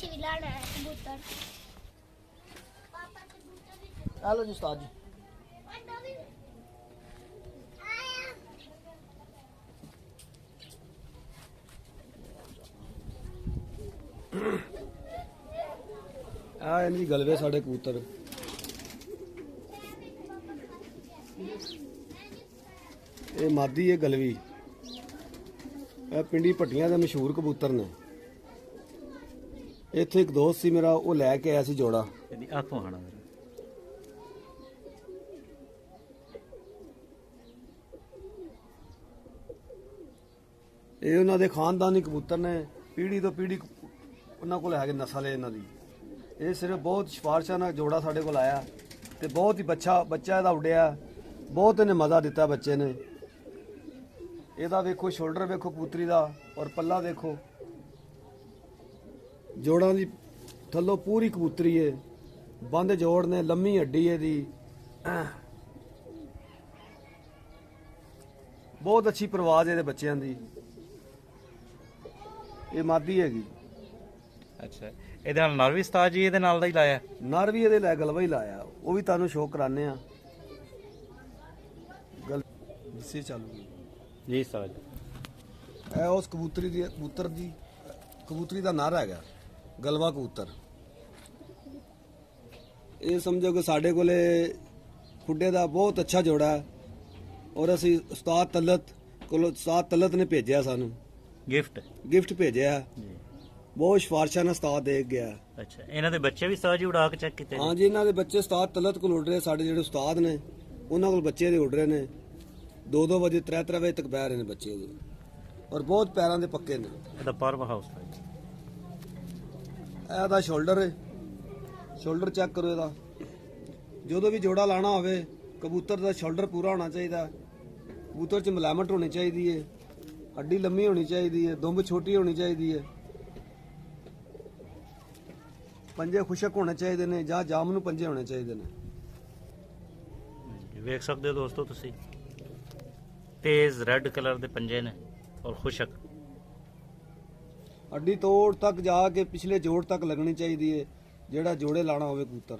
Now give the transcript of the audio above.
ਅਸੀਂ ਵੀ ਲਾਣਾ ਹੈ ਕਬੂਤਰ। ਆ ਲਓ ਜੀ ਉਸਤਾਦ ਜੀ। ਆ ਇਹਨਾਂ ਦੀ ਗਲਵੇ ਸਾਡੇ ਕਬੂਤਰ। ਇਹ ਮਾਦੀ ਹੈ ਗਲਵੀ। ਇਹ ਪਿੰਡੀ ਭੱਟੀਆਂ ਦੇ ਮਸ਼ਹੂਰ ਕਬੂਤਰ ਨੇ। ਇੱਥੇ ਇੱਕ ਦੋਸਤ ਸੀ ਮੇਰਾ, ਉਹ ਲੈ ਕੇ ਆਇਆ ਸੀ ਜੋੜਾ। ਇਹਦੀ ਆਖੋਂ ਆਣਾ ਇਹ ਉਹਨਾਂ ਦੇ ਖਾਨਦਾਨੀ ਕਬੂਤਰ ਨੇ, ਪੀੜ੍ਹੀ ਤੋਂ ਪੀੜ੍ਹੀ ਉਹਨਾਂ ਕੋਲ ਹੈਗੇ ਨਸਲ ਹੈ ਇਹਨਾਂ ਦੀ। ਇਹ ਸਿਰਫ ਬਹੁਤ ਸਿਫਾਰਿਸ਼ਾਂ ਨਾਲ ਜੋੜਾ ਸਾਡੇ ਕੋਲ ਆਇਆ ਤੇ ਬਹੁਤ ਹੀ ਬੱਚਾ ਇਹਦਾ ਉੱਡਿਆ। ਬਹੁਤ ਇਹਨੇ ਮਜ਼ਾ ਦਿੱਤਾ ਬੱਚੇ ਨੇ। ਇਹਦਾ ਵੇਖੋ ਸ਼ੋਲਡਰ ਵੇਖੋ ਕਬੂਤਰੀ ਦਾ, ਔਰ ਪੱਲਾ ਦੇਖੋ। ਜੋੜਾਂ ਦੀ ਥੱਲੋਂ ਪੂਰੀ ਕਬੂਤਰੀ ਹੈ, ਬੰਦ ਜੋੜ ਨੇ, ਲੰਮੀ ਹੱਡੀ ਇਹਦੀ। ਬਹੁਤ ਅੱਛੀ ਪਰਵਾਜ਼ ਇਹਦੇ ਬੱਚਿਆਂ ਦੀ। ਇਹ ਮਾਦੀ ਹੈਗੀ। ਅੱਛਾ, ਇਹਦੇ ਨਾਲ ਨਰ ਵੀ ਉਸਤਾਦ ਜੀ ਇਹਦੇ ਨਾਲ ਦਾ ਹੀ ਲਾਇਆ? ਨਰ ਵੀ ਇਹਦੇ ਲੈ ਗਲਵਾ ਹੀ ਲਾਇਆ, ਉਹ ਵੀ ਤੁਹਾਨੂੰ ਸ਼ੋਅ ਕਰਾਣੇ ਆ। ਗਲ ਜਿਸੇ ਚੱਲੂਗੀ ਜੀ ਉਸਤਾਦ। ਇਹ ਉਸ ਕਬੂਤਰੀ ਦਾ ਨਰ ਹੈਗਾ, ਗਲਵਾ ਕਬੂਤਰ। ਇਹ ਸਮਝੋ ਕਿ ਸਾਡੇ ਕੋਲੇ ਖੁੱਡੇ ਦਾ ਬਹੁਤ ਅੱਛਾ ਜੋੜਾ ਹੈ, ਔਰ ਅਸੀਂ ਉਸਤਾਦ ਤਲਤ ਨੇ ਭੇਜਿਆ ਸਾਨੂੰ ਗਿਫਟ ਭੇਜਿਆ। ਬਹੁਤ ਸਿਫਾਰਿਸ਼ਾਂ ਨਾਲ ਉਸਤਾਦ ਦੇ ਗਿਆ। ਅੱਛਾ, ਇਹਨਾਂ ਦੇ ਬੱਚੇ ਵੀ ਉਸਤਾਦ ਜੀ ਉਡਾ ਕੇ ਚੈੱਕ ਕੀਤੇ? ਹਾਂਜੀ, ਇਹਨਾਂ ਦੇ ਬੱਚੇ ਉਸਤਾਦ ਤਲਤ ਕੋਲ ਉੱਡ ਰਹੇ। ਸਾਡੇ ਜਿਹੜੇ ਉਸਤਾਦ ਨੇ ਉਹਨਾਂ ਕੋਲ ਬੱਚੇ ਦੇ ਉੱਡ ਰਹੇ ਨੇ। 2-2 ਵਜੇ 3-3 ਵਜੇ ਤੱਕ ਬਹਿ ਰਹੇ ਨੇ ਬੱਚੇ ਦੇ, ਔਰ ਬਹੁਤ ਪੈਰਾਂ ਦੇ ਪੱਕੇ ਨੇ। ਇਹਦਾ ਪਰਵ ਹਾਊਸ ਹੈ। ਇਹਦਾ ਸ਼ੋਲਡਰ ਹੈ, ਸ਼ੋਲਡਰ ਚੈੱਕ ਕਰੋ ਇਹਦਾ। ਜਦੋਂ ਵੀ ਜੋੜਾ ਲਾਣਾ ਹੋਵੇ, ਕਬੂਤਰ ਦਾ ਸ਼ੋਲਡਰ ਪੂਰਾ ਹੋਣਾ ਚਾਹੀਦਾ। ਕਬੂਤਰ 'ਚ ਮਲਾਮਟ ਹੋਣੀ ਚਾਹੀਦੀ ਹੈ, ਹੱਡੀ ਲੰਮੀ ਹੋਣੀ ਚਾਹੀਦੀ ਹੈ, ਦੁੰਬ ਛੋਟੀ ਹੋਣੀ ਚਾਹੀਦੀ ਹੈ, ਪੰਜੇ ਖੁਸ਼ਕ ਹੋਣੇ ਚਾਹੀਦੇ ਨੇ, ਜਾਂ ਜਾਮ ਨੂੰ ਪੰਜੇ ਹੋਣੇ ਚਾਹੀਦੇ ਨੇ। ਵੇਖ ਸਕਦੇ ਹੋ ਦੋਸਤੋ ਤੁਸੀਂ, ਤੇਜ਼ ਰੈੱਡ ਕਲਰ ਦੇ ਪੰਜੇ ਨੇ ਔਰ ਖੁਸ਼ਕ। ਹੱਡੀ ਤੋੜ ਤੱਕ ਜਾ ਕੇ ਪਿਛਲੇ ਜੋੜ ਤੱਕ ਲੱਗਣੀ ਚਾਹੀਦੀ ਹੈ, ਜਿਹੜਾ ਜੋੜੇ ਲਾਣਾ ਹੋਵੇ ਕਬੂਤਰ।